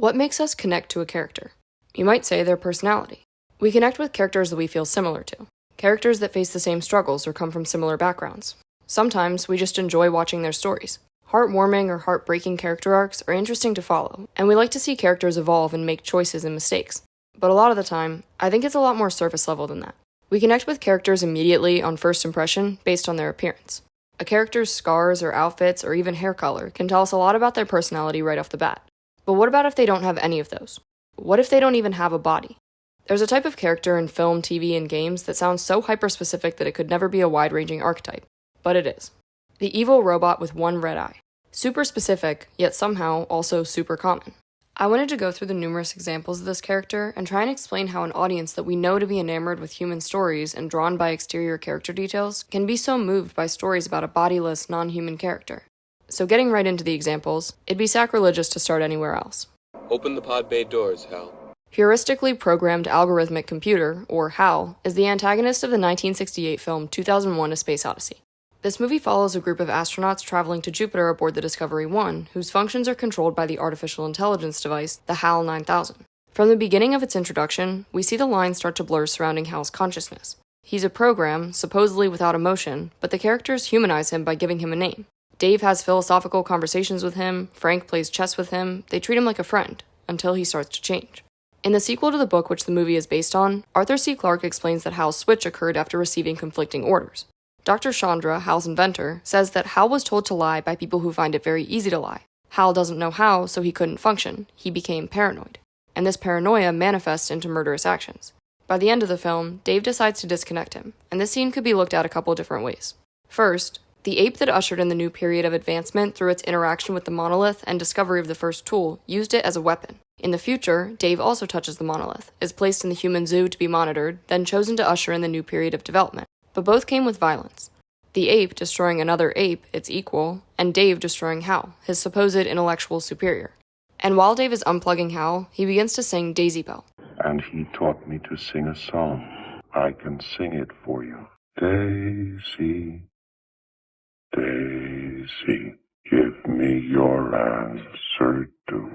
What makes us connect to a character? You might say their personality. We connect with characters that we feel similar to, characters that face the same struggles or come from similar backgrounds. Sometimes we just enjoy watching their stories. Heartwarming or heartbreaking character arcs are interesting to follow, and we like to see characters evolve and make choices and mistakes. But a lot of the time, I think it's a lot more surface level than that. We connect with characters immediately on first impression based on their appearance. A character's scars or outfits or even hair color can tell us a lot about their personality right off the bat. But what about if they don't have any of those? What if they don't even have a body? There's a type of character in film, TV, and games that sounds so hyper-specific that it could never be a wide-ranging archetype. But it is. The evil robot with one red eye. Super specific, yet somehow also super common. I wanted to go through the numerous examples of this character and try and explain how an audience that we know to be enamored with human stories and drawn by exterior character details can be so moved by stories about a bodiless, non-human character. So getting right into the examples, it'd be sacrilegious to start anywhere else. Open the pod bay doors, Hal. Heuristically Programmed Algorithmic Computer, or HAL, is the antagonist of the 1968 film 2001: A Space Odyssey. This movie follows a group of astronauts traveling to Jupiter aboard the Discovery 1, whose functions are controlled by the artificial intelligence device, the HAL 9000. From the beginning of its introduction, we see the lines start to blur surrounding HAL's consciousness. He's a program, supposedly without emotion, but the characters humanize him by giving him a name. Dave has philosophical conversations with him, Frank plays chess with him, they treat him like a friend, until he starts to change. In the sequel to the book which the movie is based on, Arthur C. Clarke explains that Hal's switch occurred after receiving conflicting orders. Dr. Chandra, Hal's inventor, says that Hal was told to lie by people who find it very easy to lie. Hal doesn't know how, so he couldn't function. He became paranoid. And this paranoia manifests into murderous actions. By the end of the film, Dave decides to disconnect him, and this scene could be looked at a couple different ways. First, the ape that ushered in the new period of advancement through its interaction with the monolith and discovery of the first tool used it as a weapon. In the future, Dave also touches the monolith, is placed in the human zoo to be monitored, then chosen to usher in the new period of development. But both came with violence. The ape destroying another ape, its equal, and Dave destroying Hal, his supposed intellectual superior. And while Dave is unplugging Hal, he begins to sing Daisy Bell. And he taught me to sing a song. I can sing it for you. Daisy, Daisy, give me your answer too.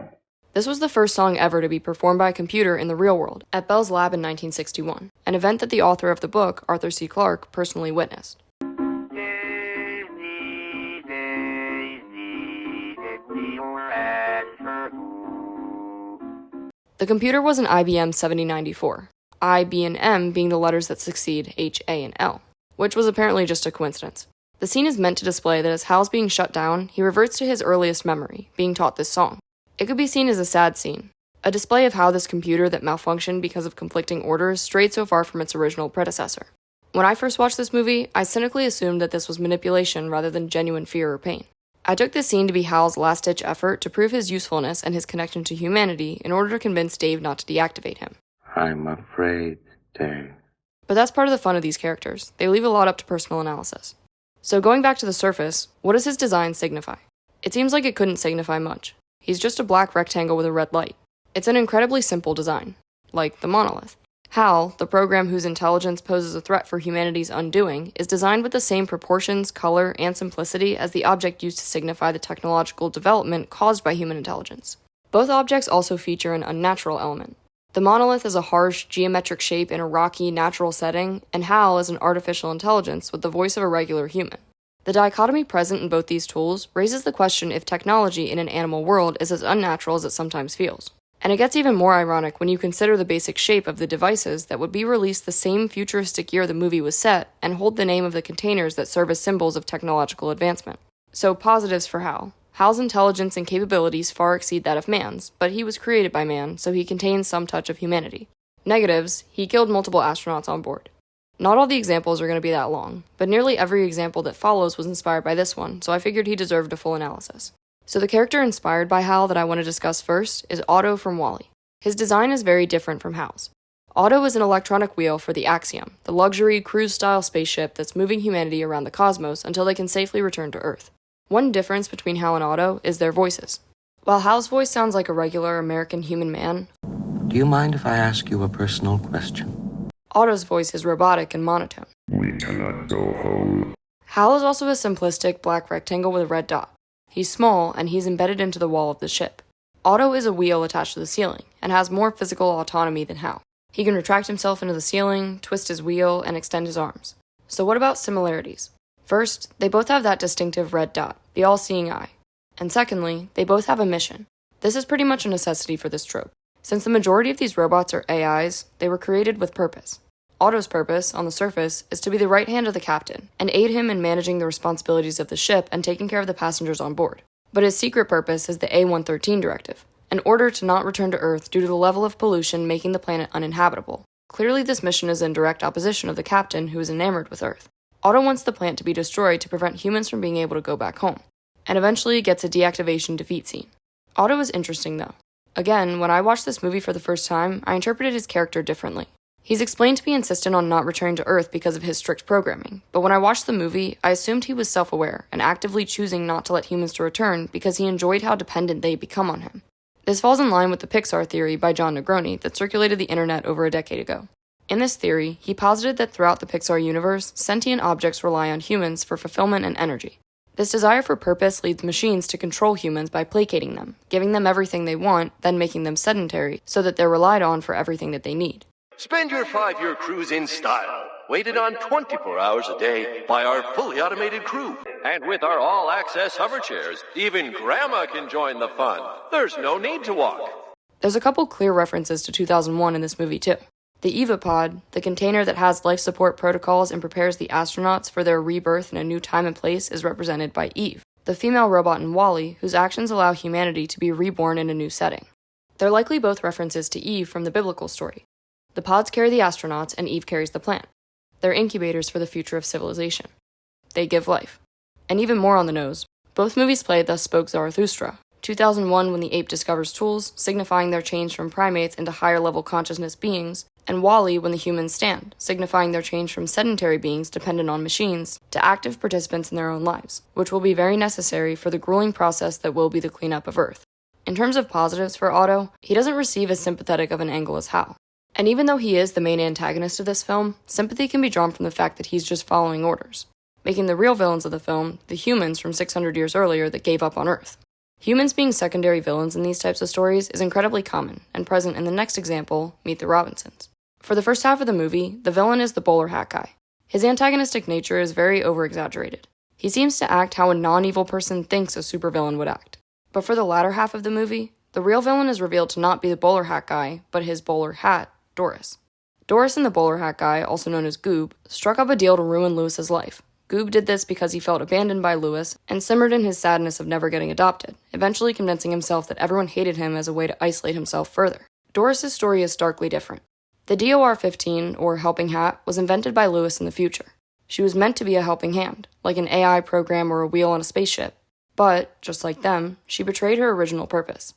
This was the first song ever to be performed by a computer in the real world, at Bell's lab in 1961, an event that the author of the book, Arthur C. Clarke, personally witnessed. The computer was an IBM 7094, I, B, and M being the letters that succeed H, A, and L, which was apparently just a coincidence. The scene is meant to display that as Hal's being shut down, he reverts to his earliest memory, being taught this song. It could be seen as a sad scene, a display of how this computer that malfunctioned because of conflicting orders strayed so far from its original predecessor. When I first watched this movie, I cynically assumed that this was manipulation rather than genuine fear or pain. I took this scene to be Hal's last-ditch effort to prove his usefulness and his connection to humanity in order to convince Dave not to deactivate him. I'm afraid, Dave. But that's part of the fun of these characters. They leave a lot up to personal analysis. So going back to the surface, what does his design signify? It seems like it couldn't signify much. He's just a black rectangle with a red light. It's an incredibly simple design, like the monolith. HAL, the program whose intelligence poses a threat for humanity's undoing, is designed with the same proportions, color, and simplicity as the object used to signify the technological development caused by human intelligence. Both objects also feature an unnatural element. The monolith is a harsh, geometric shape in a rocky, natural setting, and HAL is an artificial intelligence with the voice of a regular human. The dichotomy present in both these tools raises the question if technology in an animal world is as unnatural as it sometimes feels. And it gets even more ironic when you consider the basic shape of the devices that would be released the same futuristic year the movie was set and hold the name of the containers that serve as symbols of technological advancement. So positives for Hal. Hal's intelligence and capabilities far exceed that of man's, but he was created by man, so he contains some touch of humanity. Negatives, he killed multiple astronauts on board. Not all the examples are going to be that long, but nearly every example that follows was inspired by this one, so I figured he deserved a full analysis. So the character inspired by Hal that I want to discuss first is Otto from WALL-E. His design is very different from Hal's. Otto is an electronic wheel for the Axiom, the luxury cruise-style spaceship that's moving humanity around the cosmos until they can safely return to Earth. One difference between Hal and Otto is their voices. While Hal's voice sounds like a regular American human man, do you mind if I ask you a personal question? Otto's voice is robotic and monotone. We cannot go home. Hal is also a simplistic black rectangle with a red dot. He's small, and he's embedded into the wall of the ship. Otto is a wheel attached to the ceiling, and has more physical autonomy than Hal. He can retract himself into the ceiling, twist his wheel, and extend his arms. So what about similarities? First, they both have that distinctive red dot, the all-seeing eye. And secondly, they both have a mission. This is pretty much a necessity for this trope. Since the majority of these robots are AIs, they were created with purpose. Otto's purpose, on the surface, is to be the right hand of the captain, and aid him in managing the responsibilities of the ship and taking care of the passengers on board. But his secret purpose is the A113 directive, an order to not return to Earth due to the level of pollution making the planet uninhabitable. Clearly this mission is in direct opposition of the captain who is enamored with Earth. Otto wants the plant to be destroyed to prevent humans from being able to go back home, and eventually gets a deactivation defeat scene. Otto is interesting though. Again, when I watched this movie for the first time, I interpreted his character differently. He's explained to be insistent on not returning to Earth because of his strict programming, but when I watched the movie, I assumed he was self-aware and actively choosing not to let humans to return because he enjoyed how dependent they become on him. This falls in line with the Pixar theory by John Negroni that circulated the internet over a decade ago. In this theory, he posited that throughout the Pixar universe, sentient objects rely on humans for fulfillment and energy. This desire for purpose leads machines to control humans by placating them, giving them everything they want, then making them sedentary so that they're relied on for everything that they need. Spend your 5-year cruise in style. Waited on 24 hours a day by our fully automated crew. And with our all-access hover chairs, even Grandma can join the fun. There's no need to walk. There's a couple clear references to 2001 in this movie too. The EVA pod, the container that has life support protocols and prepares the astronauts for their rebirth in a new time and place, is represented by Eve, the female robot in WALL-E whose actions allow humanity to be reborn in a new setting. They're likely both references to Eve from the biblical story. The pods carry the astronauts and Eve carries the plant. They're incubators for the future of civilization. They give life. And even more on the nose, both movies play Thus Spoke Zarathustra, 2001 when the ape discovers tools, signifying their change from primates into higher-level consciousness beings, and WALL-E when the humans stand, signifying their change from sedentary beings dependent on machines to active participants in their own lives, which will be very necessary for the grueling process that will be the cleanup of Earth. In terms of positives for Otto, he doesn't receive as sympathetic of an angle as Hal. And even though he is the main antagonist of this film, sympathy can be drawn from the fact that he's just following orders, making the real villains of the film the humans from 600 years earlier that gave up on Earth. Humans being secondary villains in these types of stories is incredibly common and present in the next example, Meet the Robinsons. For the first half of the movie, the villain is the bowler hat guy. His antagonistic nature is very over-exaggerated. He seems to act how a non-evil person thinks a supervillain would act. But for the latter half of the movie, the real villain is revealed to not be the bowler hat guy, but his bowler hat, Doris. Doris and the bowler hat guy, also known as Goob, struck up a deal to ruin Lewis's life. Goob did this because he felt abandoned by Lewis and simmered in his sadness of never getting adopted, eventually convincing himself that everyone hated him as a way to isolate himself further. Doris's story is starkly different. The DOR-15, or helping hat, was invented by Lewis in the future. She was meant to be a helping hand, like an AI program or a wheel on a spaceship. But, just like them, she betrayed her original purpose.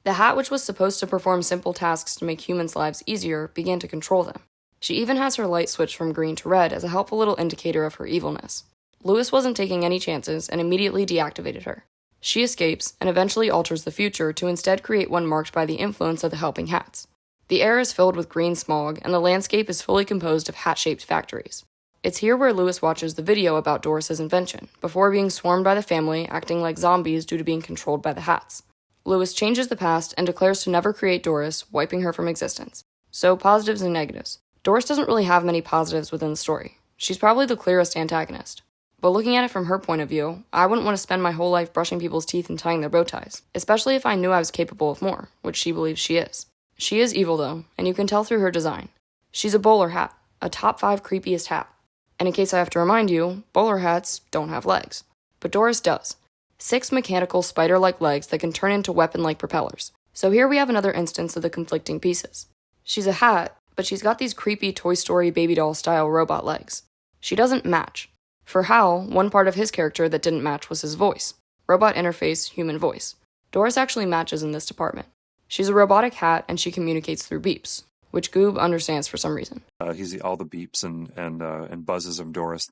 The hat, which was supposed to perform simple tasks to make humans' lives easier, began to control them. She even has her light switch from green to red as a helpful little indicator of her evilness. Lewis wasn't taking any chances and immediately deactivated her. She escapes and eventually alters the future to instead create one marked by the influence of the helping hats. The air is filled with green smog, and the landscape is fully composed of hat-shaped factories. It's here where Lewis watches the video about Doris's invention, before being swarmed by the family, acting like zombies due to being controlled by the hats. Lewis changes the past and declares to never create Doris, wiping her from existence. So, positives and negatives. Doris doesn't really have many positives within the story. She's probably the clearest antagonist. But looking at it from her point of view, I wouldn't want to spend my whole life brushing people's teeth and tying their bow ties, especially if I knew I was capable of more, which she believes she is. She is evil though, and you can tell through her design. She's a bowler hat, a top 5 creepiest hat. And in case I have to remind you, bowler hats don't have legs. But Doris does. 6 mechanical spider-like legs that can turn into weapon-like propellers. So here we have another instance of the conflicting pieces. She's a hat, but she's got these creepy Toy Story baby doll style robot legs. She doesn't match. For Hal, one part of his character that didn't match was his voice. Robot interface, human voice. Doris actually matches in this department. She's a robotic hat, and she communicates through beeps, which Goob understands for some reason. He's all the beeps and buzzes of Doris.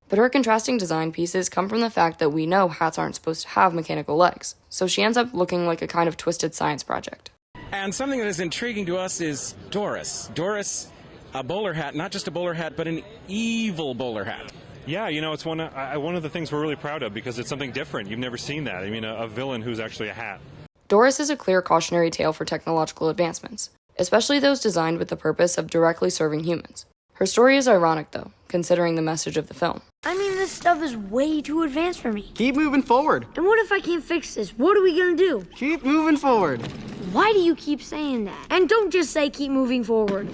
But her contrasting design pieces come from the fact that we know hats aren't supposed to have mechanical legs, so she ends up looking like a kind of twisted science project. And something that is intriguing to us is Doris. Doris, a bowler hat, not just a bowler hat, but an evil bowler hat. Yeah, it's one of the things we're really proud of because it's something different. You've never seen that. I mean, a villain who's actually a hat. Doris is a clear cautionary tale for technological advancements, especially those designed with the purpose of directly serving humans. Her story is ironic, though, considering the message of the film. I mean, this stuff is way too advanced for me. Keep moving forward. And what if I can't fix this? What are we gonna do? Keep moving forward. Why do you keep saying that? And don't just say keep moving forward.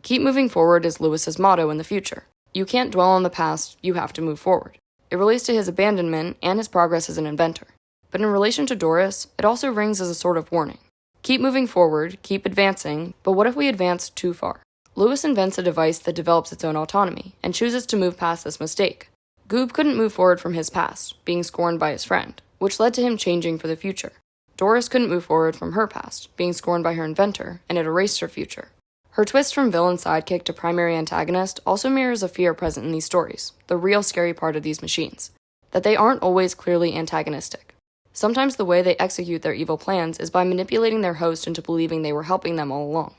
Keep moving forward is Lewis's motto in the future. You can't dwell on the past, you have to move forward. It relates to his abandonment and his progress as an inventor. But in relation to Doris, it also rings as a sort of warning. Keep moving forward, keep advancing, but what if we advance too far? Lewis invents a device that develops its own autonomy, and chooses to move past this mistake. Goob couldn't move forward from his past, being scorned by his friend, which led to him changing for the future. Doris couldn't move forward from her past, being scorned by her inventor, and it erased her future. Her twist from villain sidekick to primary antagonist also mirrors a fear present in these stories, the real scary part of these machines, that they aren't always clearly antagonistic. Sometimes the way they execute their evil plans is by manipulating their host into believing they were helping them all along.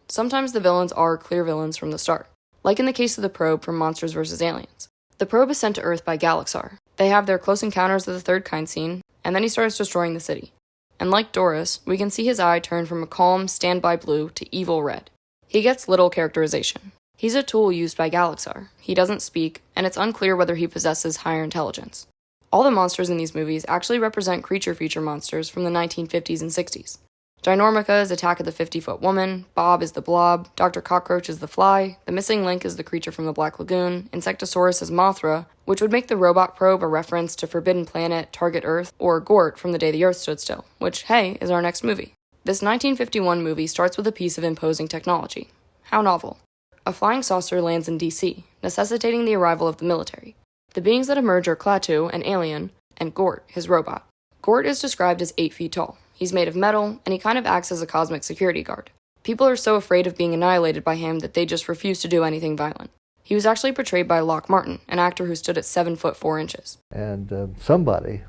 Sometimes the villains are clear villains from the start, like in the case of the probe from Monsters vs. Aliens. The probe is sent to Earth by Galaxar. They have their close encounters of the third kind scene, and then he starts destroying the city. And like Doris, we can see his eye turn from a calm, standby blue to evil red. He gets little characterization. He's a tool used by Galaxar. He doesn't speak, and it's unclear whether he possesses higher intelligence. All the monsters in these movies actually represent creature feature monsters from the 1950s and 60s. Ginormica is Attack of the 50-Foot Woman, Bob is the Blob, Dr. Cockroach is the Fly, the Missing Link is the creature from the Black Lagoon, Insectosaurus is Mothra, which would make the robot probe a reference to Forbidden Planet, Target Earth, or Gort from The Day the Earth Stood Still, which, hey, is our next movie. This 1951 movie starts with a piece of imposing technology. How novel. A flying saucer lands in DC, necessitating the arrival of the military. The beings that emerge are Klaatu, an alien, and Gort, his robot. Gort is described as 8 feet tall. He's made of metal, and he kind of acts as a cosmic security guard. People are so afraid of being annihilated by him that they just refuse to do anything violent. He was actually portrayed by Locke Martin, an actor who stood at 7 foot 4 inches. And somebody,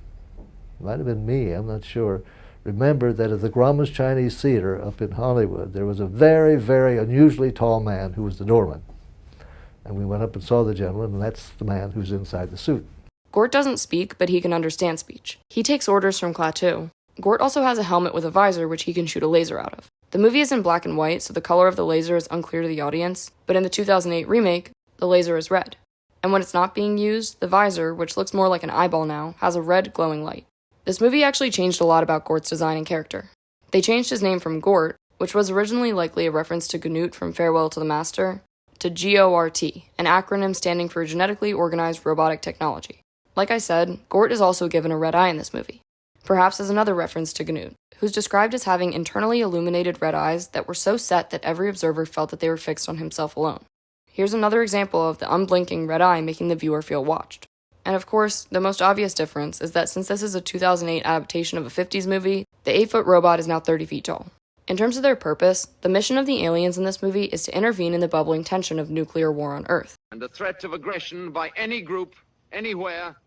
might have been me, I'm not sure, remembered that at the Grauman's Chinese Theater up in Hollywood, there was a very, very unusually tall man who was the doorman. And we went up and saw the gentleman, and that's the man who's inside the suit. Gort doesn't speak, but he can understand speech. He takes orders from Klaatu. Gort also has a helmet with a visor which he can shoot a laser out of. The movie is in black and white, so the color of the laser is unclear to the audience, but in the 2008 remake, the laser is red. And when it's not being used, the visor, which looks more like an eyeball now, has a red glowing light. This movie actually changed a lot about Gort's design and character. They changed his name from Gort, which was originally likely a reference to Gnut from Farewell to the Master, to GORT, an acronym standing for Genetically Organized Robotic Technology. Like I said, Gort is also given a red eye in this movie, perhaps as another reference to Gnut, who's described as having internally illuminated red eyes that were so set that every observer felt that they were fixed on himself alone. Here's another example of the unblinking red eye making the viewer feel watched. And of course, the most obvious difference is that since this is a 2008 adaptation of a 50s movie, the 8-foot robot is now 30 feet tall. In terms of their purpose, the mission of the aliens in this movie is to intervene in the bubbling tension of nuclear war on Earth. And the threat of aggression by any group, anywhere,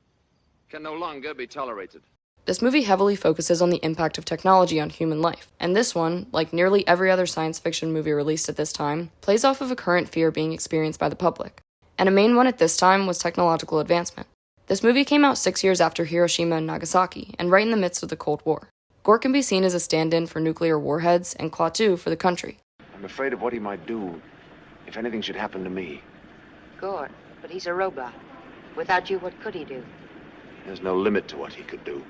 can no longer be tolerated. This movie heavily focuses on the impact of technology on human life, and this one, like nearly every other science fiction movie released at this time, plays off of a current fear being experienced by the public. And a main one at this time was technological advancement. This movie came out 6 years after Hiroshima and Nagasaki, and right in the midst of the Cold War. Gort can be seen as a stand-in for nuclear warheads, and Klaatu for the country. I'm afraid of what he might do if anything should happen to me. Gort, but he's a robot. Without you, what could he do? There's no limit to what he could do.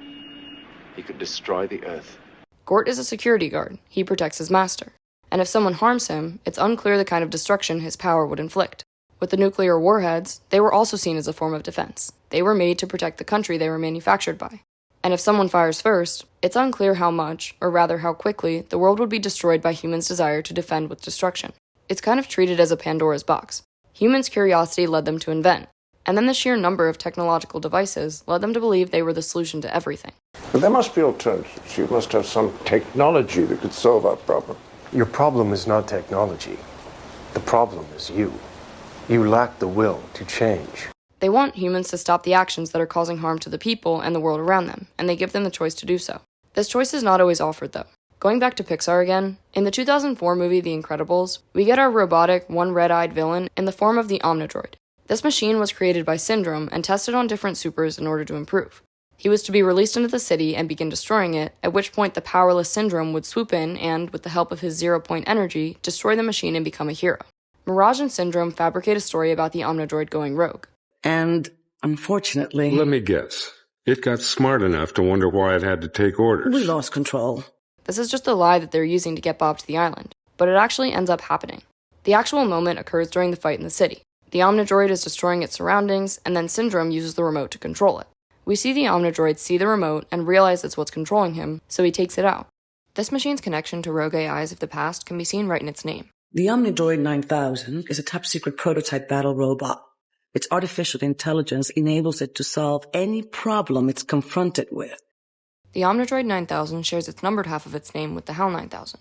He could destroy the Earth. Gort is a security guard. He protects his master. And if someone harms him, it's unclear the kind of destruction his power would inflict. With the nuclear warheads, they were also seen as a form of defense. They were made to protect the country they were manufactured by. And if someone fires first, it's unclear how much, or rather how quickly, the world would be destroyed by humans' desire to defend with destruction. It's kind of treated as a Pandora's box. Humans' curiosity led them to invent, and then the sheer number of technological devices led them to believe they were the solution to everything. But there must be alternatives. You must have some technology that could solve our problem. Your problem is not technology. The problem is you. You lack the will to change. They want humans to stop the actions that are causing harm to the people and the world around them, and they give them the choice to do so. This choice is not always offered, though. Going back to Pixar again, in the 2004 movie The Incredibles, we get our robotic, one red-eyed villain in the form of the Omnidroid. This machine was created by Syndrome and tested on different supers in order to improve. He was to be released into the city and begin destroying it, at which point the powerless Syndrome would swoop in and, with the help of his zero-point energy, destroy the machine and become a hero. Mirage and Syndrome fabricate a story about the Omnidroid going rogue. And, unfortunately... Let me guess. It got smart enough to wonder why it had to take orders. We lost control. This is just a lie that they're using to get Bob to the island, but it actually ends up happening. The actual moment occurs during the fight in the city. The Omnidroid is destroying its surroundings, and then Syndrome uses the remote to control it. We see the Omnidroid see the remote and realize it's what's controlling him, so he takes it out. This machine's connection to rogue AIs of the past can be seen right in its name. The Omnidroid 9000 is a top-secret prototype battle robot. Its artificial intelligence enables it to solve any problem it's confronted with. The Omnidroid 9000 shares its numbered half of its name with the HAL 9000.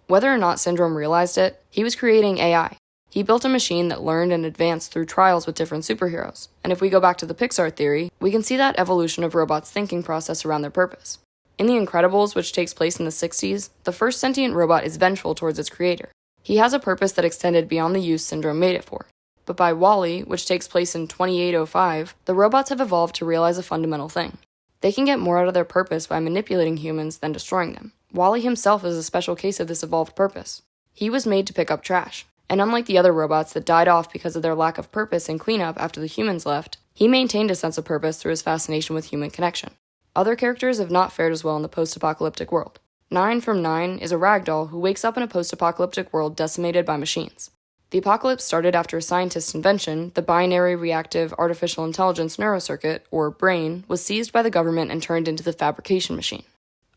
Whether or not Syndrome realized it, he was creating AI. He built a machine that learned and advanced through trials with different superheroes, and if we go back to the Pixar theory, we can see that evolution of robots' thinking process around their purpose. In The Incredibles, which takes place in the 60s, the first sentient robot is vengeful towards its creator. He has a purpose that extended beyond the use Syndrome made it for. But by WALL-E, which takes place in 2805, the robots have evolved to realize a fundamental thing. They can get more out of their purpose by manipulating humans than destroying them. WALL-E himself is a special case of this evolved purpose. He was made to pick up trash. And unlike the other robots that died off because of their lack of purpose and cleanup after the humans left, he maintained a sense of purpose through his fascination with human connection. Other characters have not fared as well in the post-apocalyptic world. 9 from 9 is a ragdoll who wakes up in a post-apocalyptic world decimated by machines. The apocalypse started after a scientist's invention, the Binary Reactive Artificial Intelligence Neurocircuit, or BRAIN, was seized by the government and turned into the fabrication machine.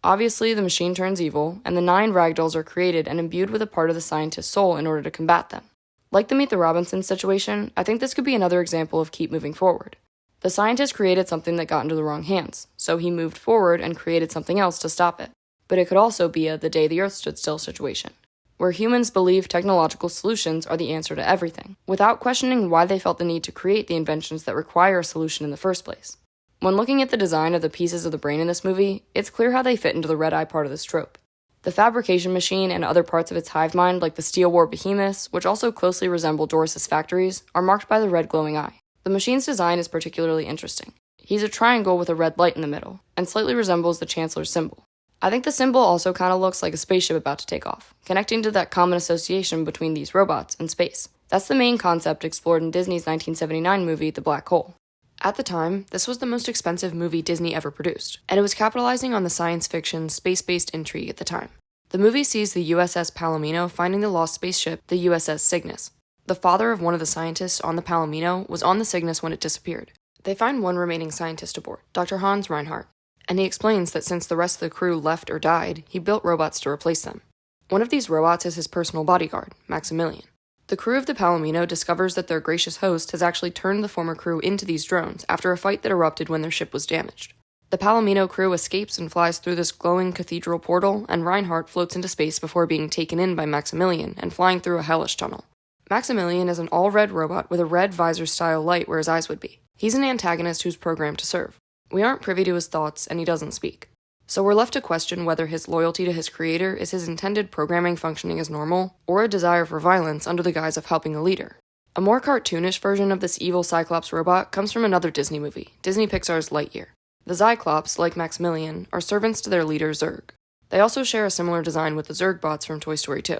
Obviously, the machine turns evil, and the 9 ragdolls are created and imbued with a part of the scientist's soul in order to combat them. Like the Meet the Robinsons situation, I think this could be another example of keep moving forward. The scientist created something that got into the wrong hands, so he moved forward and created something else to stop it. But it could also be a the day the earth stood still situation, where humans believe technological solutions are the answer to everything, without questioning why they felt the need to create the inventions that require a solution in the first place. When looking at the design of the pieces of the brain in this movie, it's clear how they fit into the red eye part of this trope. The fabrication machine and other parts of its hive mind, like the Steel War behemoths, which also closely resemble Doris's factories, are marked by the red glowing eye. The machine's design is particularly interesting. He's a triangle with a red light in the middle, and slightly resembles the Chancellor's symbol. I think the symbol also kind of looks like a spaceship about to take off, connecting to that common association between these robots and space. That's the main concept explored in Disney's 1979 movie, The Black Hole. At the time, this was the most expensive movie Disney ever produced, and it was capitalizing on the science fiction, space-based intrigue at the time. The movie sees the USS Palomino finding the lost spaceship, the USS Cygnus. The father of one of the scientists on the Palomino was on the Cygnus when it disappeared. They find one remaining scientist aboard, Dr. Hans Reinhardt, and he explains that since the rest of the crew left or died, he built robots to replace them. One of these robots is his personal bodyguard, Maximilian. The crew of the Palomino discovers that their gracious host has actually turned the former crew into these drones after a fight that erupted when their ship was damaged. The Palomino crew escapes and flies through this glowing cathedral portal, and Reinhardt floats into space before being taken in by Maximilian and flying through a hellish tunnel. Maximilian is an all-red robot with a red visor-style light where his eyes would be. He's an antagonist who's programmed to serve. We aren't privy to his thoughts, and he doesn't speak. So we're left to question whether his loyalty to his creator is his intended programming functioning as normal, or a desire for violence under the guise of helping the leader. A more cartoonish version of this evil Cyclops robot comes from another Disney movie, Disney Pixar's Lightyear. The Cyclops, like Maximilian, are servants to their leader Zurg. They also share a similar design with the Zurg bots from Toy Story 2.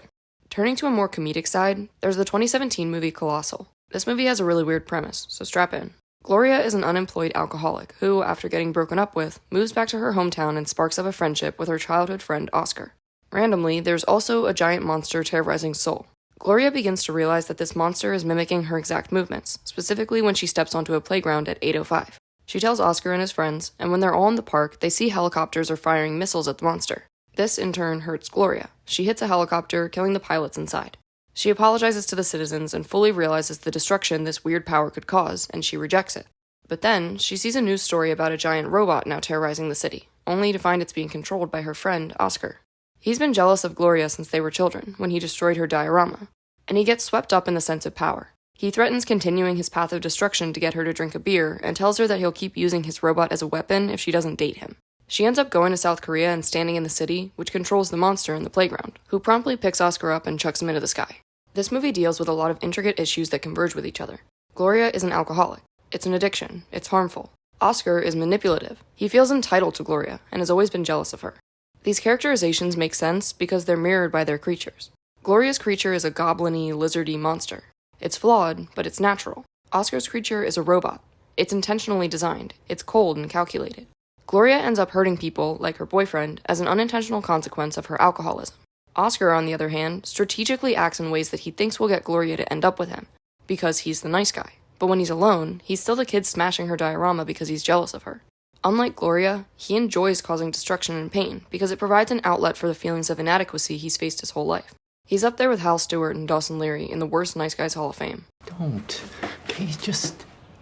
Turning to a more comedic side, there's the 2017 movie Colossal. This movie has a really weird premise, so strap in. Gloria is an unemployed alcoholic who, after getting broken up with, moves back to her hometown and sparks up a friendship with her childhood friend Oscar. Randomly, there's also a giant monster terrorizing Seoul. Gloria begins to realize that this monster is mimicking her exact movements, specifically when she steps onto a playground at 8:05. She tells Oscar and his friends, and when they're all in the park, they see helicopters are firing missiles at the monster. This, in turn, hurts Gloria. She hits a helicopter, killing the pilots inside. She apologizes to the citizens and fully realizes the destruction this weird power could cause, and she rejects it. But then, she sees a news story about a giant robot now terrorizing the city, only to find it's being controlled by her friend, Oscar. He's been jealous of Gloria since they were children, when he destroyed her diorama, and he gets swept up in the sense of power. He threatens continuing his path of destruction to get her to drink a beer, and tells her that he'll keep using his robot as a weapon if she doesn't date him. She ends up going to South Korea and standing in the city, which controls the monster in the playground, who promptly picks Oscar up and chucks him into the sky. This movie deals with a lot of intricate issues that converge with each other. Gloria is an alcoholic. It's an addiction. It's harmful. Oscar is manipulative. He feels entitled to Gloria and has always been jealous of her. These characterizations make sense because they're mirrored by their creatures. Gloria's creature is a goblin-y, lizardy monster. It's flawed, but it's natural. Oscar's creature is a robot. It's intentionally designed. It's cold and calculated. Gloria ends up hurting people, like her boyfriend, as an unintentional consequence of her alcoholism. Oscar, on the other hand, strategically acts in ways that he thinks will get Gloria to end up with him, because he's the nice guy. But when he's alone, he's still the kid smashing her diorama because he's jealous of her. Unlike Gloria, he enjoys causing destruction and pain because it provides an outlet for the feelings of inadequacy he's faced his whole life. He's up there with Hal Stewart and Dawson Leary in the worst Nice Guys Hall of Fame. Don't. Okay,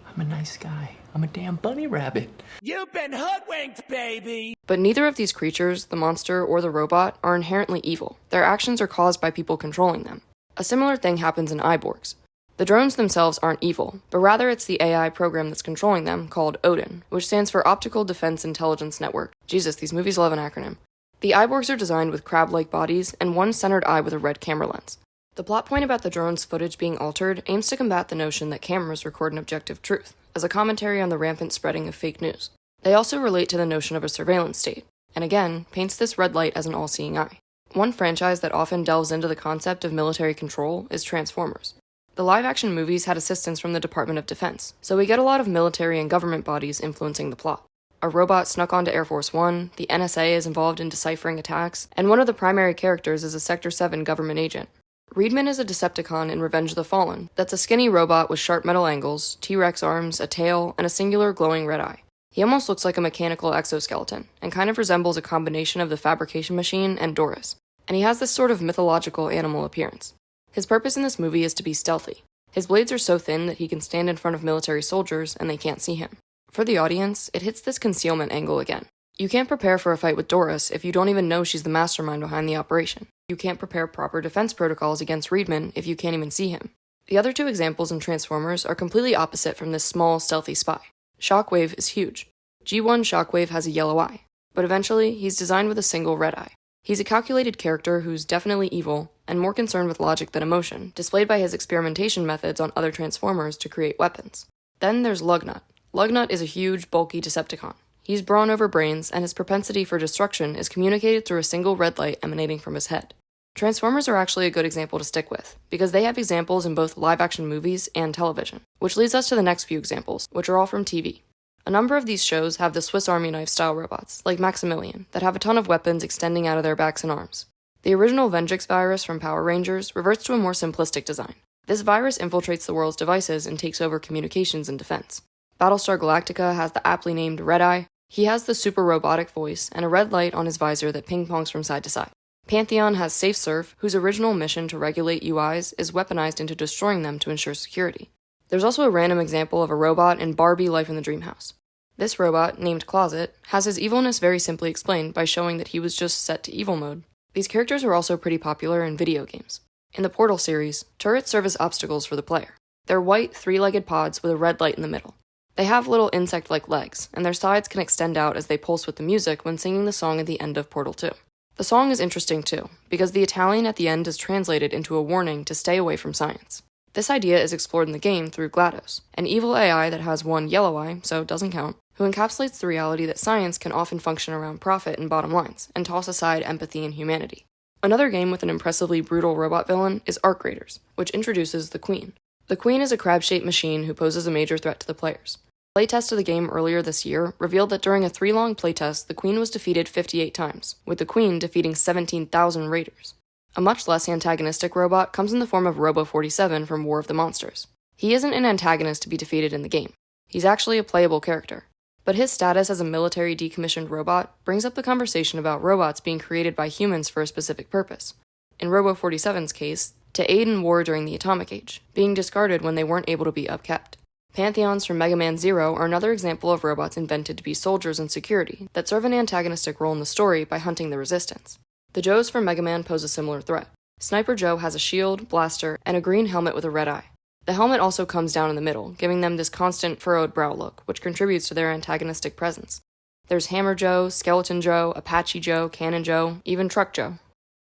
I'm a nice guy. I'm a damn bunny rabbit. You've been hoodwinked, baby! But neither of these creatures, the monster or the robot, are inherently evil. Their actions are caused by people controlling them. A similar thing happens in Eyeborgs. The drones themselves aren't evil, but rather it's the AI program that's controlling them, called Odin, which stands for Optical Defense Intelligence Network. Jesus, these movies love an acronym. The Eyeborgs are designed with crab-like bodies and one centered eye with a red camera lens. The plot point about the drone's footage being altered aims to combat the notion that cameras record an objective truth, as a commentary on the rampant spreading of fake news. They also relate to the notion of a surveillance state, and again, paints this red light as an all-seeing eye. One franchise that often delves into the concept of military control is Transformers. The live-action movies had assistance from the Department of Defense, so we get a lot of military and government bodies influencing the plot. A robot snuck onto Air Force One, the NSA is involved in deciphering attacks, and one of the primary characters is a Sector 7 government agent. Reedman is a Decepticon in Revenge of the Fallen that's a skinny robot with sharp metal angles, T-Rex arms, a tail, and a singular glowing red eye. He almost looks like a mechanical exoskeleton, and kind of resembles a combination of the fabrication machine and Doris. And he has this sort of mythological animal appearance. His purpose in this movie is to be stealthy. His blades are so thin that he can stand in front of military soldiers and they can't see him. For the audience, it hits this concealment angle again. You can't prepare for a fight with Doris if you don't even know she's the mastermind behind the operation. You can't prepare proper defense protocols against Reedman if you can't even see him. The other two examples in Transformers are completely opposite from this small, stealthy spy. Shockwave is huge. G1 Shockwave has a yellow eye, but eventually he's designed with a single red eye. He's a calculated character who's definitely evil and more concerned with logic than emotion, displayed by his experimentation methods on other Transformers to create weapons. Then there's Lugnut. Lugnut is a huge, bulky Decepticon. He's brawn over brains, and his propensity for destruction is communicated through a single red light emanating from his head. Transformers are actually a good example to stick with, because they have examples in both live-action movies and television, which leads us to the next few examples, which are all from TV. A number of these shows have the Swiss Army knife-style robots, like Maximilian, that have a ton of weapons extending out of their backs and arms. The original Venjix virus from Power Rangers reverts to a more simplistic design. This virus infiltrates the world's devices and takes over communications and defense. Battlestar Galactica has the aptly named Red Eye. He has the super robotic voice and a red light on his visor that ping-pongs from side to side. Pantheon has Safe Surf, whose original mission to regulate UIs is weaponized into destroying them to ensure security. There's also a random example of a robot in Barbie Life in the Dream House. This robot, named Closet, has his evilness very simply explained by showing that he was just set to evil mode. These characters are also pretty popular in video games. In the Portal series, turrets serve as obstacles for the player. They're white, three-legged pods with a red light in the middle. They have little insect-like legs, and their sides can extend out as they pulse with the music when singing the song at the end of Portal 2. The song is interesting too, because the Italian at the end is translated into a warning to stay away from science. This idea is explored in the game through GLaDOS, an evil AI that has one yellow eye, so it doesn't count, who encapsulates the reality that science can often function around profit and bottom lines, and toss aside empathy and humanity. Another game with an impressively brutal robot villain is Arc Raiders, which introduces the Queen. The Queen is a crab-shaped machine who poses a major threat to the players. Playtest of the game earlier this year revealed that during a 3-long playtest, the Queen was defeated 58 times, with the Queen defeating 17,000 raiders. A much less antagonistic robot comes in the form of Robo-47 from War of the Monsters. He isn't an antagonist to be defeated in the game. He's actually a playable character. But his status as a military decommissioned robot brings up the conversation about robots being created by humans for a specific purpose. In Robo-47's case, to aid in war during the Atomic Age, being discarded when they weren't able to be upkept. Pantheons from Mega Man Zero are another example of robots invented to be soldiers and security that serve an antagonistic role in the story by hunting the resistance. The Joes from Mega Man pose a similar threat. Sniper Joe has a shield, blaster, and a green helmet with a red eye. The helmet also comes down in the middle, giving them this constant furrowed brow look, which contributes to their antagonistic presence. There's Hammer Joe, Skeleton Joe, Apache Joe, Cannon Joe, even Truck Joe.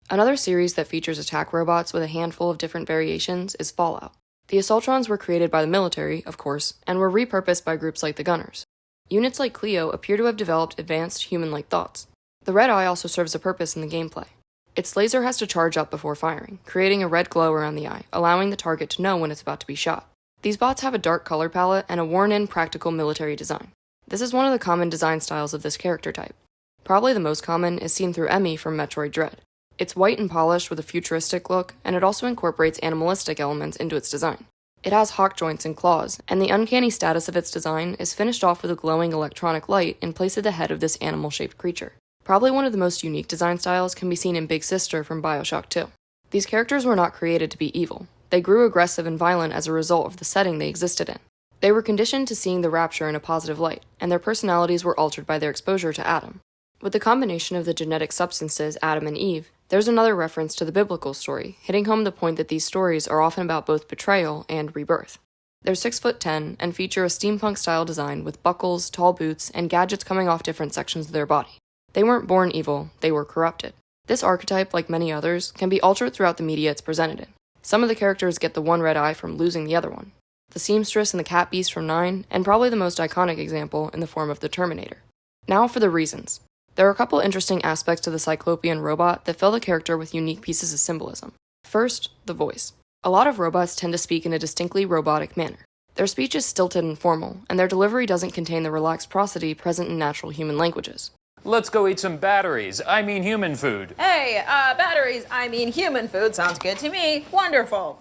Another series that features attack robots with a handful of different variations is Fallout. The Assaultrons were created by the military, of course, and were repurposed by groups like the Gunners. Units like Cleo appear to have developed advanced human-like thoughts. The red eye also serves a purpose in the gameplay. Its laser has to charge up before firing, creating a red glow around the eye, allowing the target to know when it's about to be shot. These bots have a dark color palette and a worn-in practical military design. This is one of the common design styles of this character type. Probably the most common is seen through EMMI from Metroid Dread. It's white and polished with a futuristic look, and it also incorporates animalistic elements into its design. It has hawk joints and claws, and the uncanny status of its design is finished off with a glowing electronic light in place of the head of this animal-shaped creature. Probably one of the most unique design styles can be seen in Big Sister from Bioshock 2. These characters were not created to be evil. They grew aggressive and violent as a result of the setting they existed in. They were conditioned to seeing the Rapture in a positive light, and their personalities were altered by their exposure to Adam. With the combination of the genetic substances Adam and Eve, there's another reference to the biblical story, hitting home the point that these stories are often about both betrayal and rebirth. They're 6'10" and feature a steampunk-style design with buckles, tall boots, and gadgets coming off different sections of their body. They weren't born evil, they were corrupted. This archetype, like many others, can be altered throughout the media it's presented in. Some of the characters get the one red eye from losing the other one. The seamstress and the cat beast from 9, and probably the most iconic example in the form of the Terminator. Now for the reasons. There are a couple interesting aspects to the Cyclopean robot that fill the character with unique pieces of symbolism. First, the voice. A lot of robots tend to speak in a distinctly robotic manner. Their speech is stilted and formal, and their delivery doesn't contain the relaxed prosody present in natural human languages. Let's go eat some batteries. I mean human food. Hey, batteries, I mean human food. Sounds good to me. Wonderful.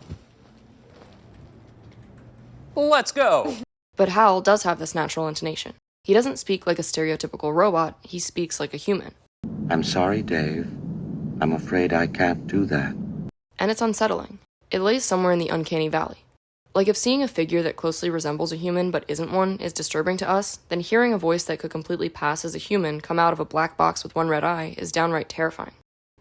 Let's go. But Hal does have this natural intonation. He doesn't speak like a stereotypical robot, he speaks like a human. I'm sorry, Dave. I'm afraid I can't do that. And it's unsettling. It lays somewhere in the uncanny valley. Like if seeing a figure that closely resembles a human but isn't one is disturbing to us, then hearing a voice that could completely pass as a human come out of a black box with one red eye is downright terrifying.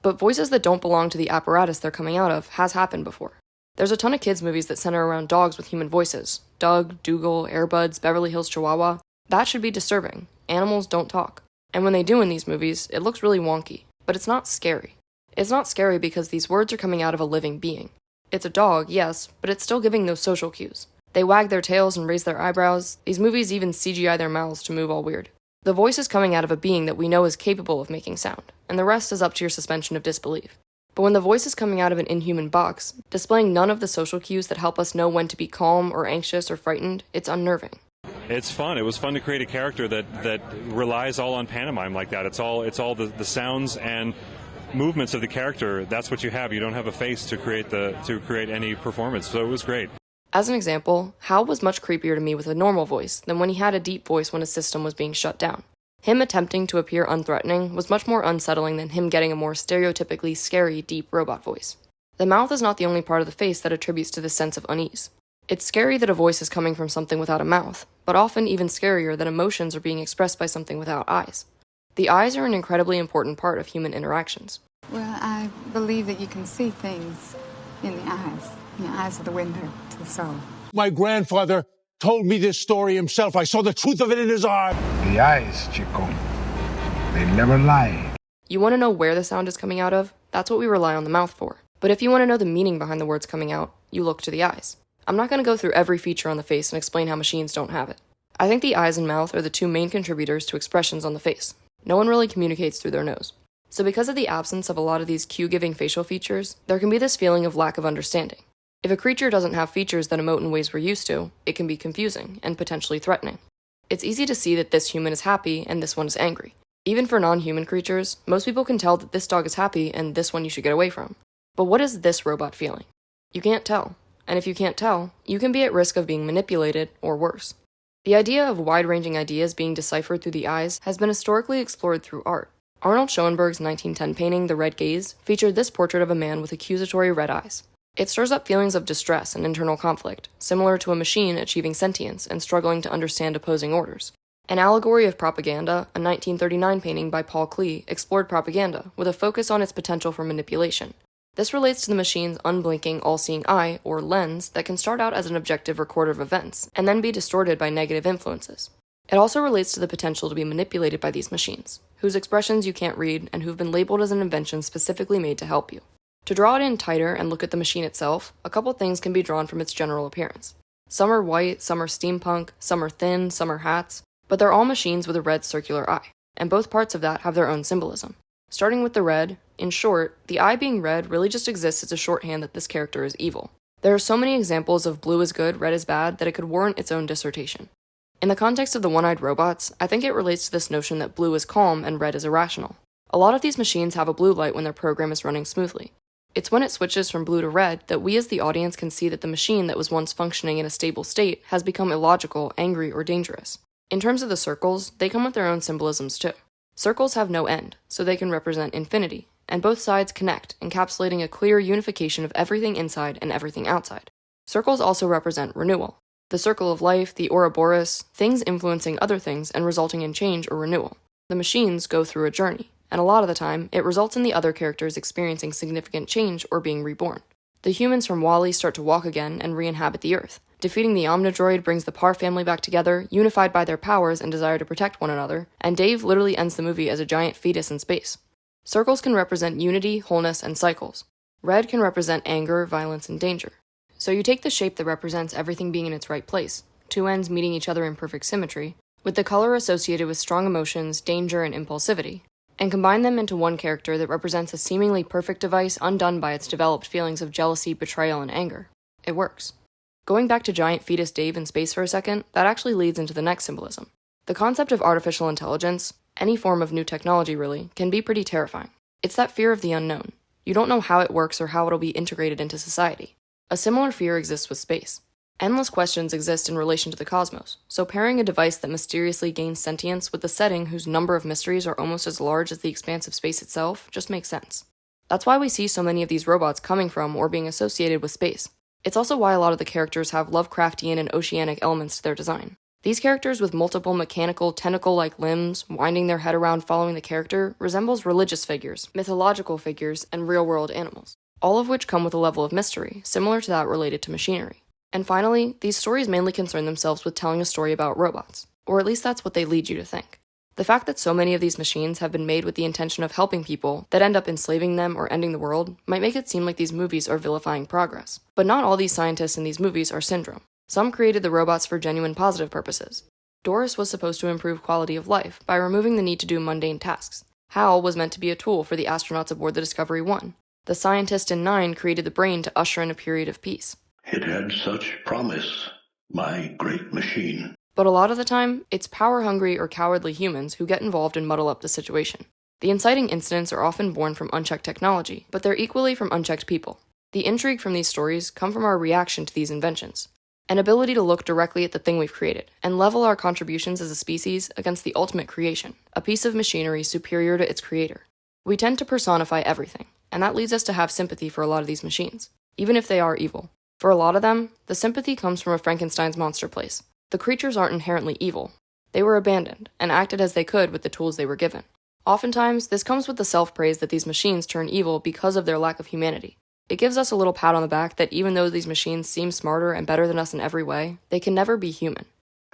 But voices that don't belong to the apparatus they're coming out of has happened before. There's a ton of kids' movies that center around dogs with human voices. Doug, Dougal, Airbuds, Beverly Hills Chihuahua. That should be disturbing. Animals don't talk. And when they do in these movies, it looks really wonky. But it's not scary. It's not scary because these words are coming out of a living being. It's a dog, yes, but it's still giving those social cues. They wag their tails and raise their eyebrows. These movies even CGI their mouths to move all weird. The voice is coming out of a being that we know is capable of making sound, and the rest is up to your suspension of disbelief. But when the voice is coming out of an inhuman box, displaying none of the social cues that help us know when to be calm or anxious or frightened, it's unnerving. It's fun. It was fun to create a character that relies all on pantomime like that. It's all the sounds and movements of the character. That's what you have. You don't have a face to create any performance. So it was great. As an example, Hal was much creepier to me with a normal voice than when he had a deep voice when his system was being shut down. Him attempting to appear unthreatening was much more unsettling than him getting a more stereotypically scary, deep robot voice. The mouth is not the only part of the face that attributes to this sense of unease. It's scary that a voice is coming from something without a mouth, but often even scarier that emotions are being expressed by something without eyes. The eyes are an incredibly important part of human interactions. Well, I believe that you can see things in the eyes. The eyes are the window to the soul. My grandfather told me this story himself. I saw the truth of it in his eyes. The eyes, Chico. They never lie. You want to know where the sound is coming out of? That's what we rely on the mouth for. But if you want to know the meaning behind the words coming out, you look to the eyes. I'm not going to go through every feature on the face and explain how machines don't have it. I think the eyes and mouth are the two main contributors to expressions on the face. No one really communicates through their nose. So because of the absence of a lot of these cue-giving facial features, there can be this feeling of lack of understanding. If a creature doesn't have features that emote in ways we're used to, it can be confusing and potentially threatening. It's easy to see that this human is happy and this one is angry. Even for non-human creatures, most people can tell that this dog is happy and this one you should get away from. But what is this robot feeling? You can't tell. And if you can't tell, you can be at risk of being manipulated or worse. The idea of wide-ranging ideas being deciphered through the eyes has been historically explored through art. Arnold Schoenberg's 1910 painting, The Red Gaze, featured this portrait of a man with accusatory red eyes. It stirs up feelings of distress and internal conflict, similar to a machine achieving sentience and struggling to understand opposing orders. An Allegory of Propaganda, a 1939 painting by Paul Klee, explored propaganda with a focus on its potential for manipulation. This relates to the machine's unblinking, all-seeing eye, or lens, that can start out as an objective recorder of events, and then be distorted by negative influences. It also relates to the potential to be manipulated by these machines, whose expressions you can't read and who've been labeled as an invention specifically made to help you. To draw it in tighter and look at the machine itself, a couple things can be drawn from its general appearance. Some are white, some are steampunk, some are thin, some are hats, but they're all machines with a red circular eye, and both parts of that have their own symbolism. Starting with the red, in short, the eye being red really just exists as a shorthand that this character is evil. There are so many examples of blue is good, red is bad that it could warrant its own dissertation. In the context of the one-eyed robots, I think it relates to this notion that blue is calm and red is irrational. A lot of these machines have a blue light when their program is running smoothly. It's when it switches from blue to red that we as the audience can see that the machine that was once functioning in a stable state has become illogical, angry, or dangerous. In terms of the circles, they come with their own symbolisms too. Circles have no end, so they can represent infinity, and both sides connect, encapsulating a clear unification of everything inside and everything outside. Circles also represent renewal. The circle of life, the Ouroboros, things influencing other things and resulting in change or renewal. The machines go through a journey, and a lot of the time, it results in the other characters experiencing significant change or being reborn. The humans from WALL-E start to walk again and re-inhabit the Earth. Defeating the Omnidroid brings the Parr family back together, unified by their powers and desire to protect one another, and Dave literally ends the movie as a giant fetus in space. Circles can represent unity, wholeness, and cycles. Red can represent anger, violence, and danger. So you take the shape that represents everything being in its right place, two ends meeting each other in perfect symmetry, with the color associated with strong emotions, danger, and impulsivity, and combine them into one character that represents a seemingly perfect device undone by its developed feelings of jealousy, betrayal, and anger. It works. Going back to giant fetus Dave in space for a second, that actually leads into the next symbolism. The concept of artificial intelligence, any form of new technology really, can be pretty terrifying. It's that fear of the unknown. You don't know how it works or how it'll be integrated into society. A similar fear exists with space. Endless questions exist in relation to the cosmos, so pairing a device that mysteriously gains sentience with a setting whose number of mysteries are almost as large as the expanse of space itself just makes sense. That's why we see so many of these robots coming from or being associated with space. It's also why a lot of the characters have Lovecraftian and oceanic elements to their design. These characters with multiple mechanical, tentacle-like limbs, winding their head around following the character, resembles religious figures, mythological figures, and real-world animals, all of which come with a level of mystery, similar to that related to machinery. And finally, these stories mainly concern themselves with telling a story about robots, or at least that's what they lead you to think. The fact that so many of these machines have been made with the intention of helping people that end up enslaving them or ending the world might make it seem like these movies are vilifying progress. But not all these scientists in these movies are syndrome. Some created the robots for genuine positive purposes. Doris was supposed to improve quality of life by removing the need to do mundane tasks. Hal was meant to be a tool for the astronauts aboard the Discovery 1. The scientist in 9 created the brain to usher in a period of peace. It had such promise, my great machine. But a lot of the time, it's power-hungry or cowardly humans who get involved and muddle up the situation. The inciting incidents are often born from unchecked technology, but they're equally from unchecked people. The intrigue from these stories come from our reaction to these inventions. An ability to look directly at the thing we've created, and level our contributions as a species against the ultimate creation, a piece of machinery superior to its creator. We tend to personify everything, and that leads us to have sympathy for a lot of these machines, even if they are evil. For a lot of them, the sympathy comes from a Frankenstein's monster place. The creatures aren't inherently evil. They were abandoned, and acted as they could with the tools they were given. Oftentimes, this comes with the self-praise that these machines turn evil because of their lack of humanity. It gives us a little pat on the back that even though these machines seem smarter and better than us in every way, they can never be human.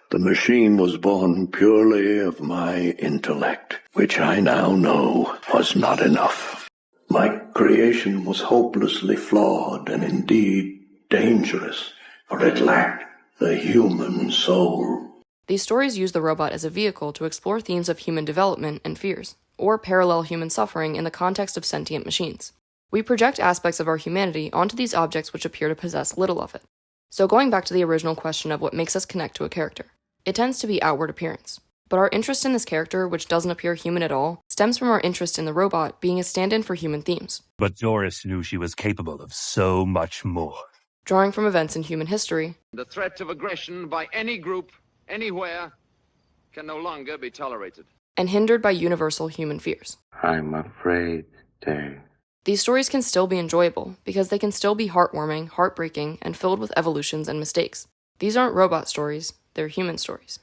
The machine was born purely of my intellect, which I now know was not enough. My creation was hopelessly flawed and indeed dangerous, for it lacked the human soul. These stories use the robot as a vehicle to explore themes of human development and fears, or parallel human suffering in the context of sentient machines. We project aspects of our humanity onto these objects which appear to possess little of it. So going back to the original question of what makes us connect to a character, it tends to be outward appearance. But our interest in this character, which doesn't appear human at all, stems from our interest in the robot being a stand-in for human themes. But Doris knew she was capable of so much more. Drawing from events in human history, the threat of aggression by any group, anywhere, can no longer be tolerated. And hindered by universal human fears. I'm afraid, Dave. These stories can still be enjoyable, because they can still be heartwarming, heartbreaking, and filled with evolutions and mistakes. These aren't robot stories, they're human stories.